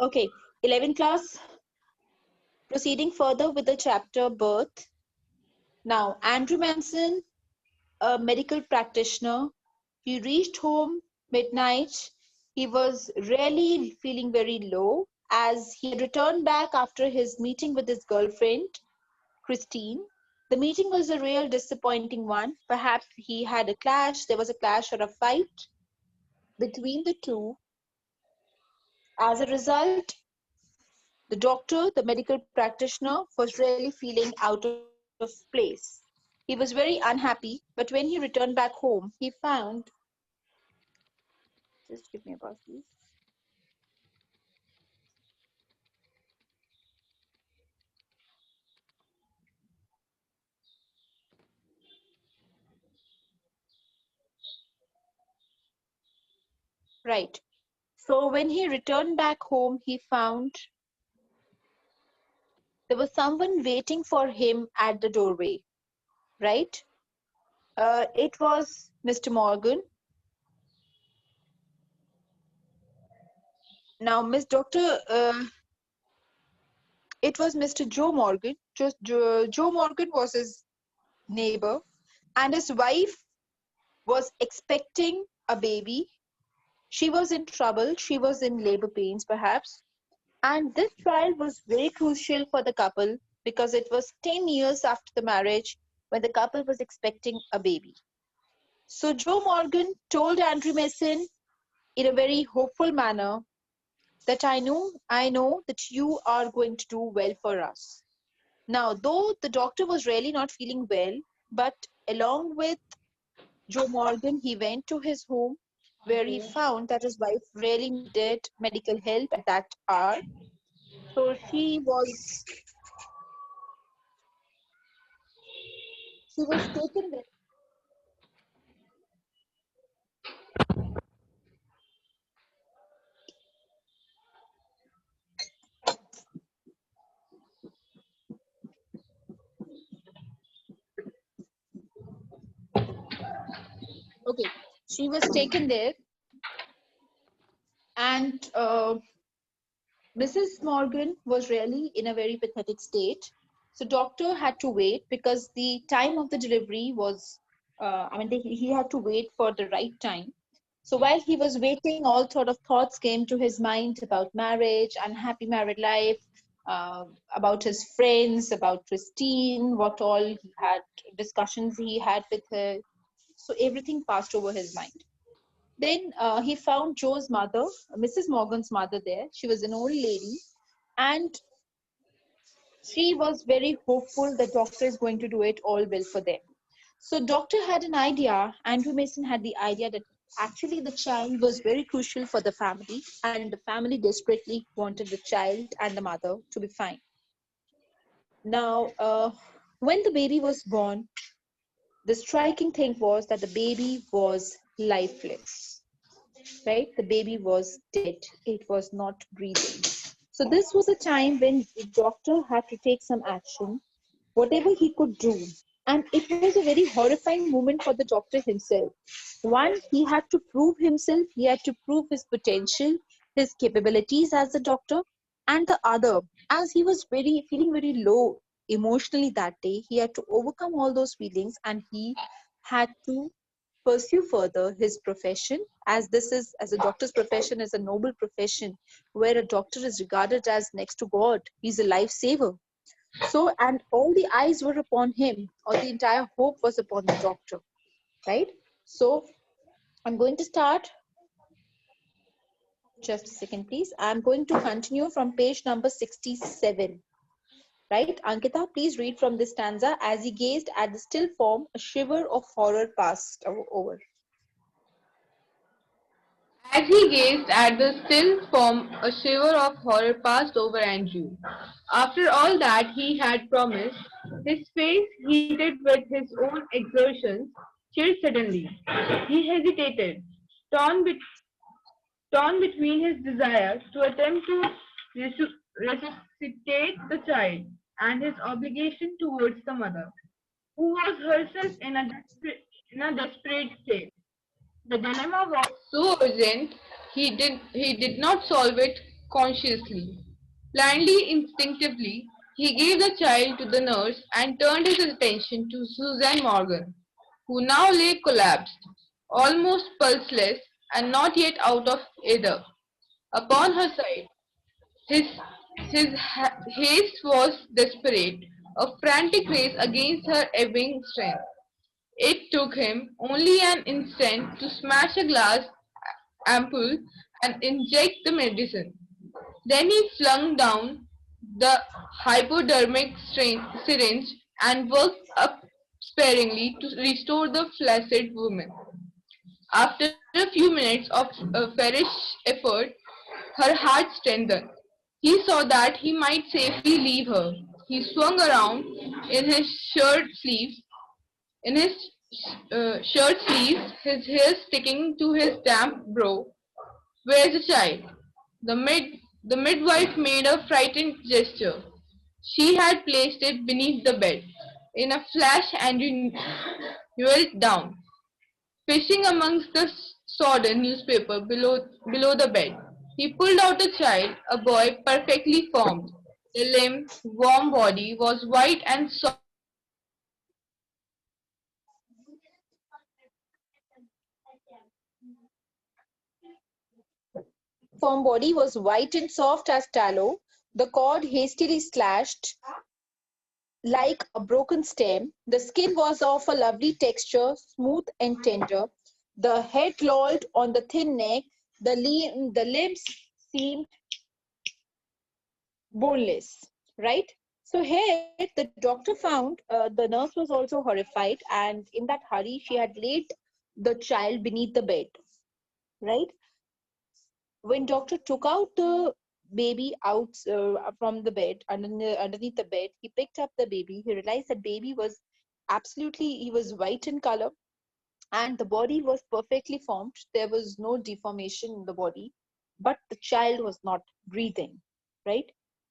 Okay, 11th class, proceeding further with the chapter birth. Now, Andrew Manson, a medical practitioner, he reached home midnight. He was really feeling very low as he had returned back after his meeting with his girlfriend, Christine. The meeting was a real disappointing one. Perhaps he had a clash, there was a clash or a fight between the two. As a result, the doctor, the medical practitioner, was really feeling out of place. He was very unhappy, but when he returned back home, he found, just give me a pause, please. Right. So when he returned back home, he found there was someone waiting for him at the doorway, right? It was Mr. Morgan. Now, Miss Doctor, it was Mr. Joe Morgan. Joe Morgan was his neighbor, and his wife was expecting a baby. She was in trouble. She was in labor pains, perhaps. And this trial was very crucial for the couple because it was 10 years after the marriage when the couple was expecting a baby. So Joe Morgan told Andrew Mason in a very hopeful manner that I know that you are going to do well for us. Now, though the doctor was really not feeling well, but along with Joe Morgan, he went to his home where he found that his wife really needed medical help at that hour. So she was taken there. Okay, she was taken there, and Mrs. Morgan was really in a very pathetic state. So doctor had to wait because the time of the delivery was, he had to wait for the right time. So while he was waiting, all sort of thoughts came to his mind about marriage, unhappy married life, about his friends, about Christine, what all he had, discussions he had with her. So everything passed over his mind. Then he found Joe's mother, Mrs. Morgan's mother there. She was an old lady, and she was very hopeful that doctor is going to do it all well for them. So doctor had an idea, Andrew Mason had the idea that actually the child was very crucial for the family, and the family desperately wanted the child and the mother to be fine. Now, when the baby was born, the striking thing was that the baby was lifeless, right? The baby was dead. It was not breathing. So this was a time when the doctor had to take some action, whatever he could do. And it was a very horrifying moment for the doctor himself. One, he had to prove himself, he had to prove his potential, his capabilities as a doctor. And the other, as he was feeling very low emotionally that day, he had to overcome all those feelings and he had to pursue further his profession, as a doctor's profession is a noble profession where a doctor is regarded as next to God. He's a lifesaver. So, and all the eyes were upon him, or the entire hope was upon the doctor, right? So, I'm going to start, just a second, please. I'm going to continue from page number 67, right? Ankita, please read from this stanza. As he gazed at the still form, a shiver of horror passed over. As he gazed at the still form, a shiver of horror passed over Andrew. After all that he had promised, his face, heated with his own exertions, chilled suddenly. He hesitated, torn, be- torn between his desire to attempt to resuscitate the child and his obligation towards the mother, who was herself in a desperate state. The dilemma was so urgent, he did not solve it consciously. Blindly, instinctively, he gave the child to the nurse and turned his attention to Susan Morgan, who now lay collapsed, almost pulseless and not yet out of either. Upon her side, his, his haste was desperate, a frantic race against her ebbing strength. It took him only an instant to smash a glass ampoule and inject the medicine. Then he flung down the hypodermic syringe and worked up sparingly to restore the flaccid woman. After a few minutes of feverish effort, her heart strengthened. He saw that he might safely leave her. He swung around in his shirt sleeves, in his shirt sleeves, his hair sticking to his damp brow. Where's the child? The the midwife made a frightened gesture. She had placed it beneath the bed. In a flash, Andrew knelt down, fishing amongst the sodden newspaper below the bed. He pulled out a child, a boy perfectly formed. The limp, warm body was white and soft as tallow. The cord hastily slashed Form body was white and soft as tallow. The cord hastily slashed like a broken stem. The skin was of a lovely texture, smooth and tender. The head lolled on the thin neck. The limbs seemed boneless, right? So here the doctor found the nurse was also horrified, and in that hurry, she had laid the child beneath the bed, right? When doctor took out the baby out from the bed, underneath the bed, he picked up the baby. He realized that baby was absolutely, he was white in color, and the body was perfectly formed. There was no deformation in the body, but the child was not breathing, right?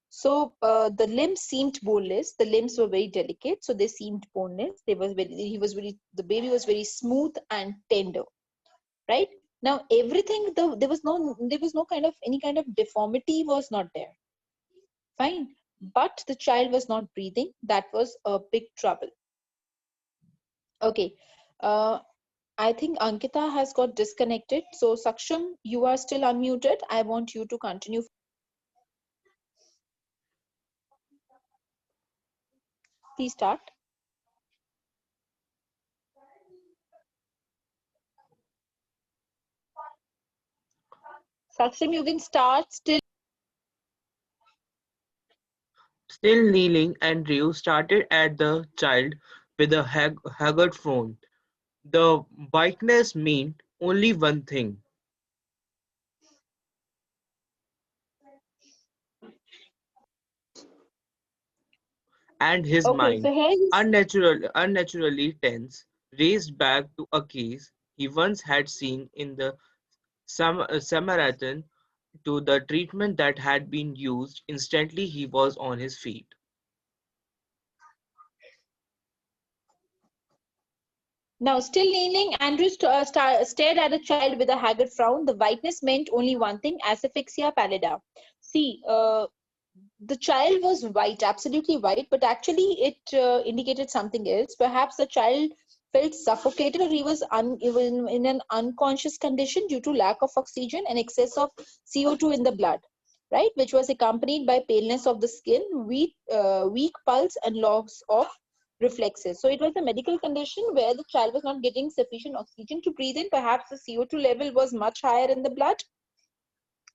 So the limbs seemed boneless. The limbs were very delicate, so they seemed boneless. The baby was very smooth and tender, right? Now everything, there was no kind of any kind of deformity was not there. Fine, but the child was not breathing. That was a big trouble. Okay. I think Ankita has got disconnected. So Saksham, you are still unmuted. I want you to continue. Please start. Saksham, you can start still. Still kneeling, Andrew started at the child with a haggard frown. The whiteness meant only one thing, and his Okay, mind, so here is unnaturally tense, raced back to a case he once had seen in the Samaritan, to the treatment that had been used. Instantly he was on his feet. now still kneeling. Andrew stared at the child with a haggard frown. The whiteness meant only one thing: asphyxia pallida. See, the child was white, absolutely white, but actually it indicated something else. Perhaps the child felt suffocated, or he was even in an unconscious condition due to lack of oxygen and excess of CO2 in the blood, right? Which was accompanied by paleness of the skin, weak pulse, and loss of reflexes. So it was a medical condition where the child was not getting sufficient oxygen to breathe in. Perhaps the CO2 level was much higher in the blood,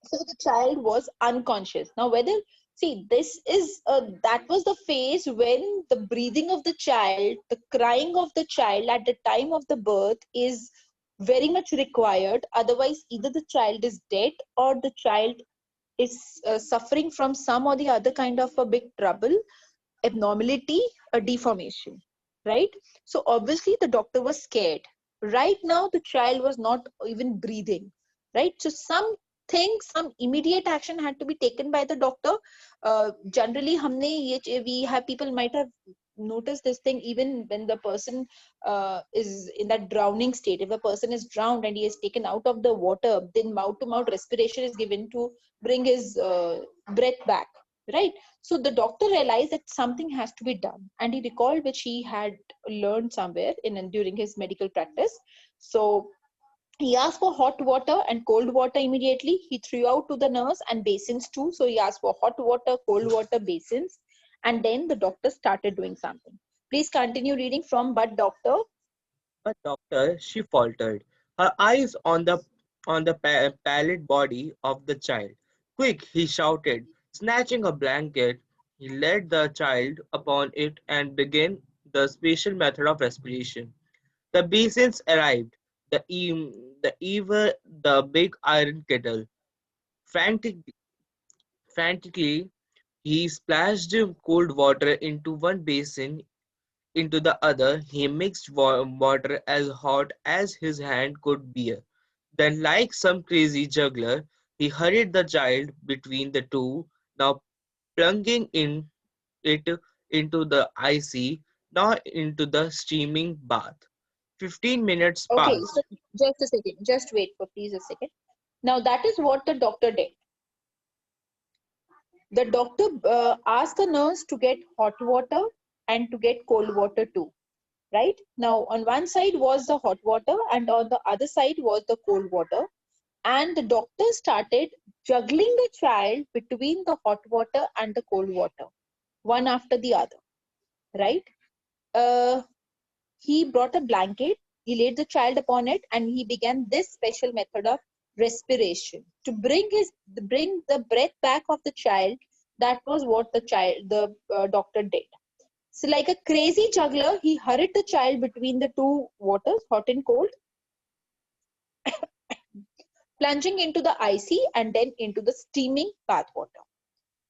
so the child was unconscious. Now whether, see, this is that was the phase when the breathing of the child, the crying of the child at the time of the birth is very much required. Otherwise either the child is dead or the child is suffering from some or the other kind of a big trouble, abnormality, a deformation, right? So obviously the doctor was scared. Right now the child was not even breathing, right? So some immediate action had to be taken by the doctor. Generally we have, people might have notice this thing even when the person is in that drowning state. If the person is drowned and he is taken out of the water, then mouth to mouth respiration is given to bring his breath back, right? So the doctor realized that something has to be done, and he recalled which he had learned somewhere in during his medical practice. So he asked for hot water and cold water immediately. He threw out to the nurse and basins too. So he asked for hot water, cold water, basins. And then the doctor started doing something. Please continue reading from But Doctor. But doctor, she faltered, her eyes on the pallid body of the child. Quick, he shouted, snatching a blanket. He laid the child upon it and began the special method of respiration. The basins arrived, the big iron kettle. Frantic, frantically, he splashed cold water into one basin, into the other. He mixed water as hot as his hand could bear. Then, like some crazy juggler, he hurried the child between the two, now plunging it into the icy, now into the steaming bath. 15 minutes Okay, so passed. just a second. Just wait for please a second. Now that is what the doctor did. The doctor asked the nurse to get hot water and to get cold water too, right? Now, on one side was the hot water, and on the other side was the cold water. And the doctor started juggling the child between the hot water and the cold water, one after the other, right? Uh, he brought a blanket, he laid the child upon it, and he began this special method of respiration to bring the breath back of the child. That was what the doctor did. So, like a crazy juggler, he hurried the child between the two waters, hot and cold, plunging into the icy and then into the steaming bath water.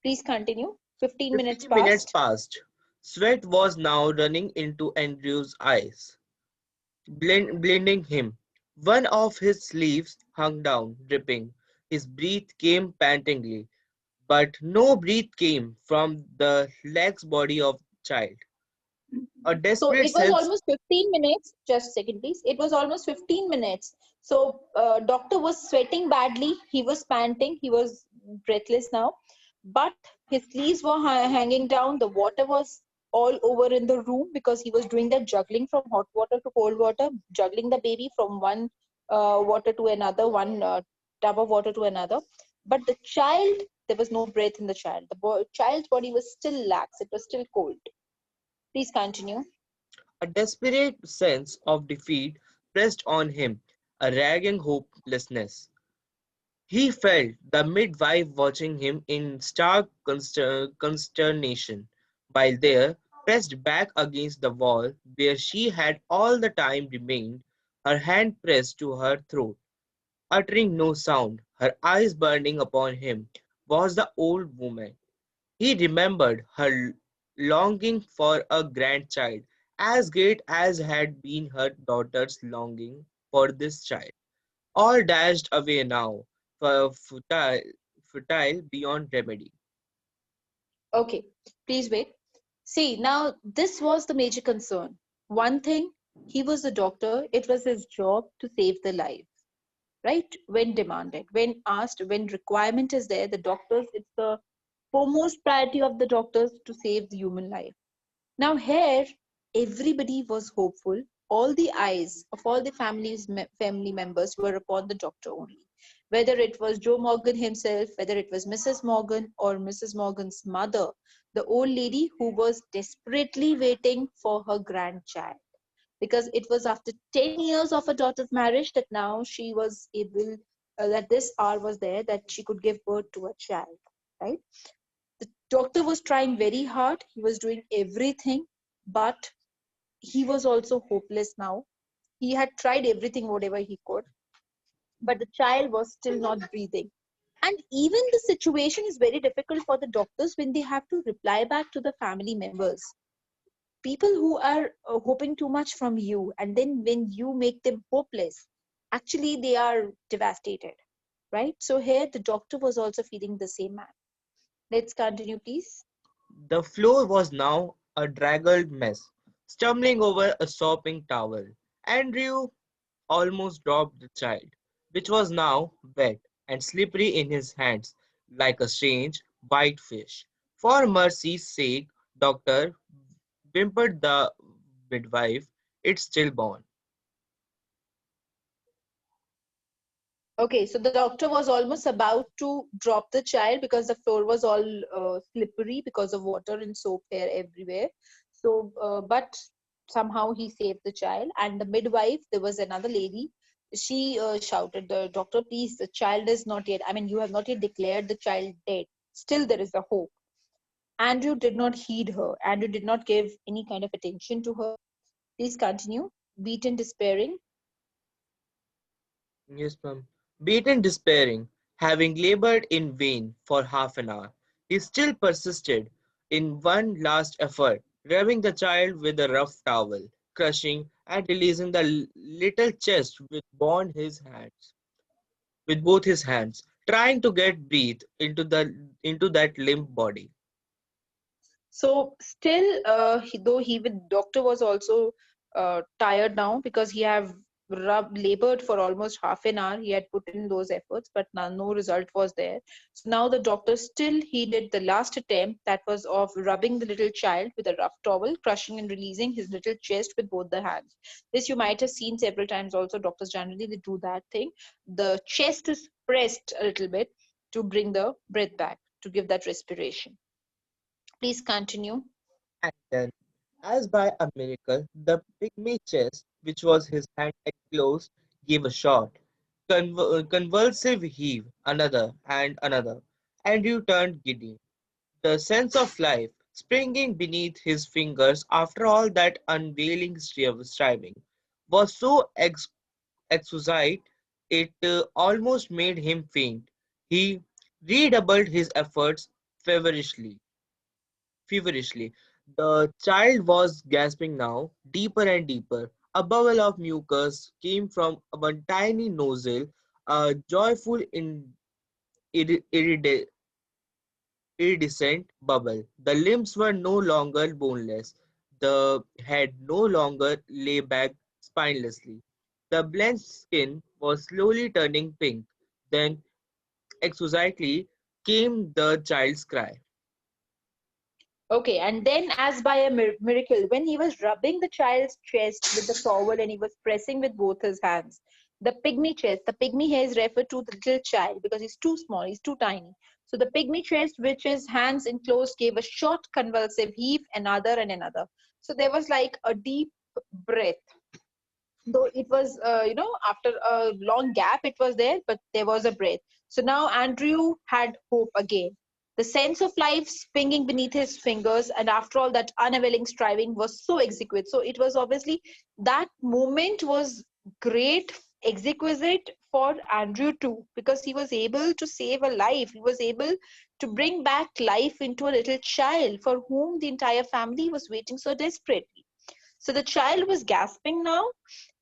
Please continue. 15 minutes 15 minutes passed. passed. Sweat was now running into Andrew's eyes, blinding him. One of his sleeves hung down, dripping. His breath came pantingly, but no breath came from the lax body of the child. A So desperate it was sense. almost 15 minutes. Just a second, please. It was almost 15 minutes. So doctor was sweating badly. He was panting. He was breathless now. But his sleeves were hanging down. The water was all over in the room because he was doing that juggling from hot water to cold water, juggling the baby from one water to another, one tub of water to another. But the child, there was no breath in the child. The child's body was still lax. It was still cold. Please continue. A desperate sense of defeat pressed on him, a raging hopelessness. He felt the midwife watching him in stark consternation, while there, pressed back against the wall, where she had all the time remained, her hand pressed to her throat, uttering no sound, her eyes burning upon him, was the old woman. He remembered her longing for a grandchild, as great as had been her daughter's longing for this child, all dashed away now, futile beyond remedy. Okay, please wait. See, now this was the major concern. One thing, he was a doctor, it was his job to save the life, right? When demanded, when asked, when requirement is there, the doctors, it's the foremost priority of the doctors to save the human life. Now, here, everybody was hopeful. All the eyes of all the family members were upon the doctor only. Whether it was Joe Morgan himself, whether it was Mrs. Morgan or Mrs. Morgan's mother, the old lady who was desperately waiting for her grandchild. Because it was after 10 years of her daughter's marriage that now she was able, that this hour was there that she could give birth to a child, right? The doctor was trying very hard, he was doing everything, but he was also hopeless now. He had tried everything whatever he could, but the child was still not breathing. And even the situation is very difficult for the doctors when they have to reply back to the family members, people who are hoping too much from you, and then when you make them hopeless, actually they are devastated, right? So here the doctor was also feeling the same man. Let's continue, please. The floor was now a draggled mess, stumbling over a sopping towel. Andrew almost dropped the child, which was now wet and slippery in his hands like a strange white fish. For mercy's sake, doctor, whimpered the midwife, it's stillborn. Okay, so the doctor was almost about to drop the child because the floor was all slippery because of water and soap there everywhere. So, but somehow he saved the child. And the midwife, there was another lady. She shouted, "The doctor, please, the child is not yet. I mean, you have not yet declared the child dead. Still, there is a hope." Andrew did not heed her. Andrew did not give any kind of attention to her. Please continue. Beaten, despairing. Yes, ma'am. Beaten, despairing, having labored in vain for half an hour, he still persisted in one last effort, rubbing the child with a rough towel, crushing and releasing the little chest with both his hands, trying to get breath into that limp body. So still, though he with doctor was also tired now because he have labored for almost half an hour. He had put in those efforts, but no result was there. So now the doctor still he did the last attempt that was of rubbing the little child with a rough towel, crushing and releasing his little chest with both the hands. This you might have seen several times. Also, doctors generally they do that thing. The chest is pressed a little bit to bring the breath back to give that respiration. Please continue. And then, as by a miracle, the pygmy chest, which was his hand enclosed, gave a short, convulsive heave, another and another. Andrew turned giddy. The sense of life springing beneath his fingers after all that unavailing striving was so exquisite it almost made him faint. He redoubled his efforts feverishly. feverishly. The child was gasping now, deeper and deeper. A bubble of mucus came from one tiny nostril, a joyful iridescent bubble. The limbs were no longer boneless. The head no longer lay back spinelessly. The blenched skin was slowly turning pink. Then, exquisitely, came the child's cry. Okay, and then, as by a miracle, when he was rubbing the child's chest with the towel and he was pressing with both his hands, the pygmy chest, the pygmy here is referred to the little child because he's too small, he's too tiny. So the pygmy chest, which his hands enclosed, gave a short convulsive heave, another and another. So there was like a deep breath, though it was after a long gap it was there, but there was a breath. So now Andrew had hope again, the sense of life springing beneath his fingers, and after all that unavailing striving was so exquisite. So it was obviously that moment was great, exquisite for Andrew too, because he was able to save a life, he was able to bring back life into a little child for whom the entire family was waiting so desperately. So the child was gasping now,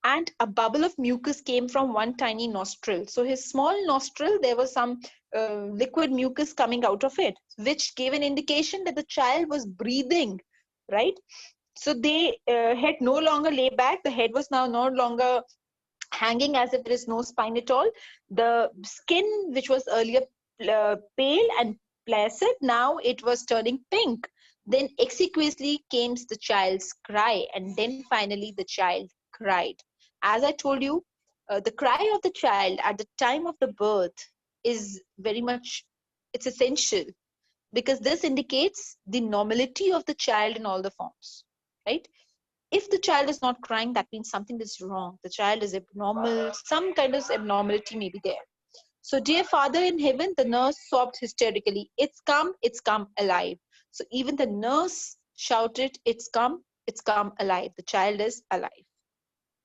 and a bubble of mucus came from one tiny nostril. So his small nostril, there was some liquid mucus coming out of it, which gave an indication that the child was breathing, right? So they head no longer lay back. The head was now no longer hanging as if there is no spine at all. The skin, which was earlier pale and placid, now it was turning pink. Then exquisitely came the child's cry, and then finally the child cried. As I told you, the cry of the child at the time of the birth is very much, it's essential, because this indicates the normality of the child in all the forms, right? If the child is not crying, that means something is wrong. The child is abnormal, some kind of abnormality may be there. So, dear Father in heaven, the nurse sobbed hysterically, it's come alive. So, even the nurse shouted, it's come alive. The child is alive.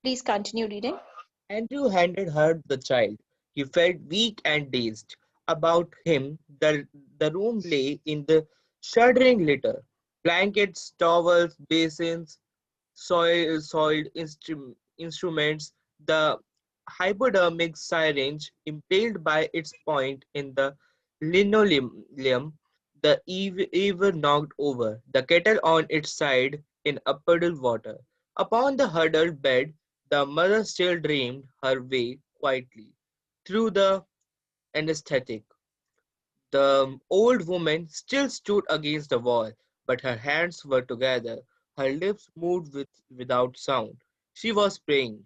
Please continue reading. Andrew handed her the child. He felt weak and dazed. About him, the room lay in the shuddering litter. Blankets, towels, basins, soiled instruments, the hypodermic syringe impaled by its point in the linoleum, The ewer knocked over, the kettle on its side in a puddle of water. Upon the huddled bed, the mother still dreamed her way quietly through the anesthetic. The old woman still stood against the wall, but her hands were together. Her lips moved without sound. She was praying.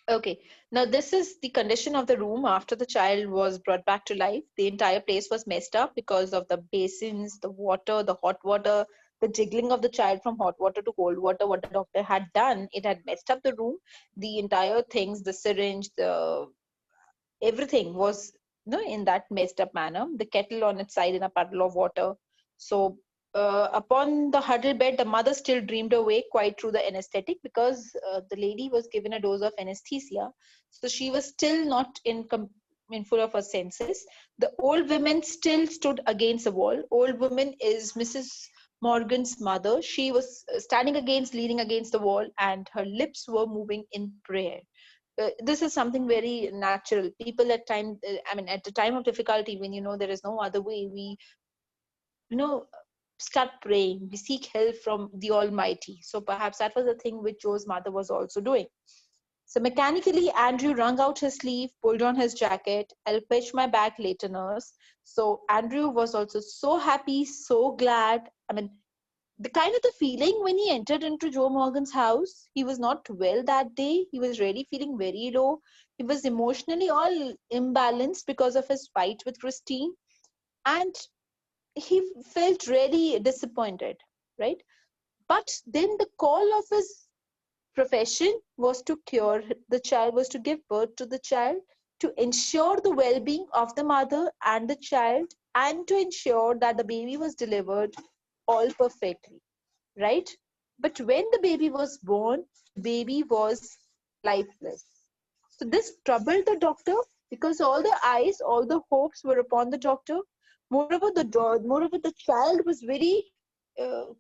Okay, now this is the condition of the room after the child was brought back to life. The entire place was messed up because of the basins, the water, the hot water, the jiggling of the child from hot water to cold water. What the doctor had done, it had messed up the room. The entire things, the syringe, the everything was, in that messed up manner. The kettle on its side in a puddle of water. So upon the huddle bed, the mother still dreamed away quite through the anesthetic, because the lady was given a dose of anesthesia, so she was still not in full of her senses. The old woman still stood against the wall. Old woman is Mrs. Morgan's mother. She was standing against, leaning against the wall, and her lips were moving in prayer. This is something very natural. People at time, I mean, at the time of difficulty, when there is no other way, we you know start praying. We seek help from the Almighty. So perhaps that was the thing which Joe's mother was also doing. So mechanically, Andrew wrung out his sleeve, pulled on his jacket. I'll fetch my bag later, nurse. So Andrew was also so happy, so glad. I mean, the kind of the feeling when he entered into Joe Morgan's house. He was not well that day. He was really feeling very low. He was emotionally all imbalanced because of his fight with Christine. And he felt really disappointed, right? But then the call of his profession was to cure the child, was to give birth to the child, to ensure the well-being of the mother and the child, and to ensure that the baby was delivered all perfectly, right? But when the baby was born, the baby was lifeless. So this troubled the doctor, because all the eyes, all the hopes were upon the doctor. Moreover, the child was very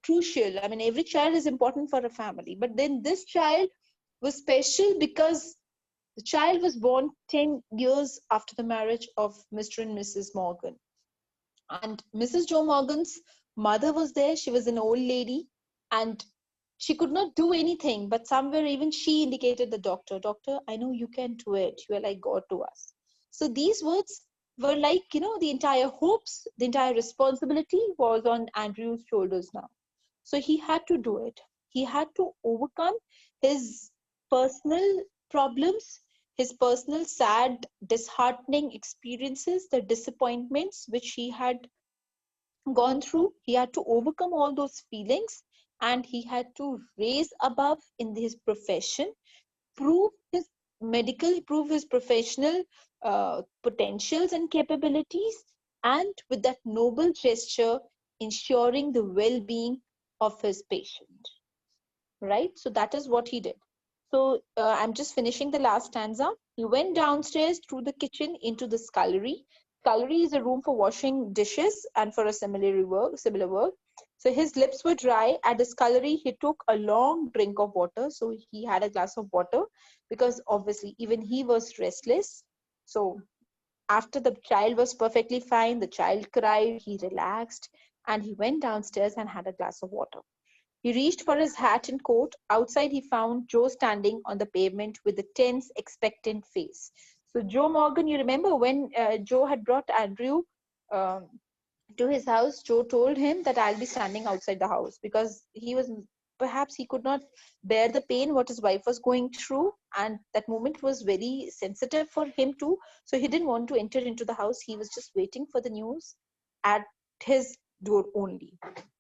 crucial. I mean, every child is important for a family, but then this child was special because the child was born 10 years after the marriage of Mr. and Mrs. Morgan. And Mrs. Joe Morgan's mother was there. She was an old lady, and she could not do anything. But somewhere, even she indicated the doctor, Doctor, I know you can do it. You are like God to us. So these words were like, the entire hopes, the entire responsibility was on Andrew's shoulders now. So he had to do it. He had to overcome his personal problems, his personal sad, disheartening experiences, the disappointments which he had gone through. He had to overcome all those feelings, and he had to raise above in his profession, prove his prove his professional potentials and capabilities, and with that noble gesture, ensuring the well-being of his patient. Right? So that is what he did. So I'm just finishing the last stanza. He went downstairs through the kitchen into the scullery. Scullery is a room for washing dishes and for a similar work. So his lips were dry. At the scullery, he took a long drink of water. So he had a glass of water, because obviously even he was restless. So after the child was perfectly fine, the child cried, he relaxed, and he went downstairs and had a glass of water. He reached for his hat and coat. Outside, he found Joe standing on the pavement with a tense, expectant face. So, Joe Morgan, you remember when Joe had brought Andrew um, to his house, Joe told him that I'll be standing outside the house, because he was, perhaps he could not bear the pain what his wife was going through, and that moment was very sensitive for him too. So he didn't want to enter into the house. He was just waiting for the news at his door only.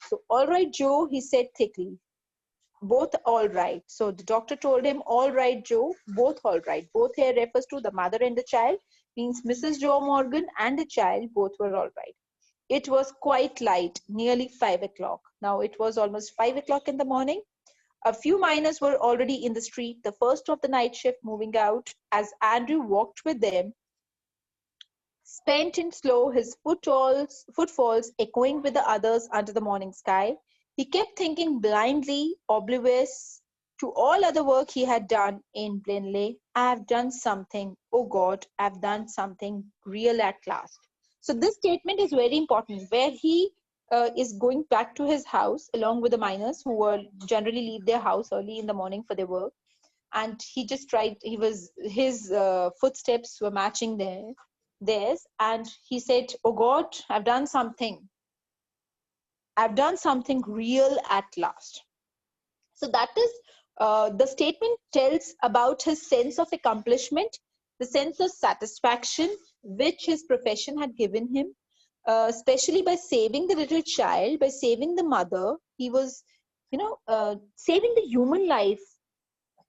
So, all right, Joe, he said thickly. Both all right. So the doctor told him, all right, Joe, both all right. Both here refers to the mother and the child, means Mrs. Joe Morgan and the child, both were all right. It was quite light, nearly 5 o'clock. Now it was almost 5 o'clock in the morning. A few miners were already in the street, the first of the night shift moving out. As Andrew walked with them, spent and slow, his footfalls echoing with the others under the morning sky, he kept thinking blindly, oblivious to all other work he had done in Blenley. I have done something, oh God, I have done something real at last. So this statement is very important, where he is going back to his house along with the miners who were generally leave their house early in the morning for their work. And he just tried, his footsteps were matching theirs. And he said, "Oh God, I've done something real at last." So that is, the statement tells about his sense of accomplishment, the sense of satisfaction which his profession had given him, especially by saving the little child, by saving the mother. He was, saving the human life.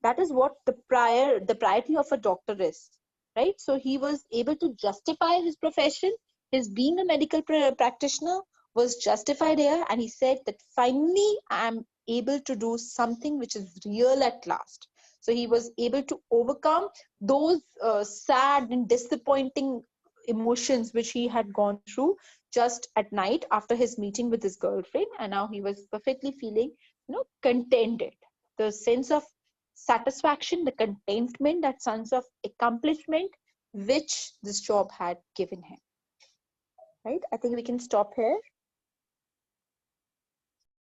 That is what the priority of a doctor is, right? So he was able to justify his profession. His being a medical practitioner was justified here, and he said that finally I am able to do something which is real at last. So he was able to overcome those sad and disappointing emotions which he had gone through just at night after his meeting with his girlfriend, and now he was perfectly feeling, contented. The sense of satisfaction, the contentment, that sense of accomplishment which this job had given him. Right? I think we can stop here.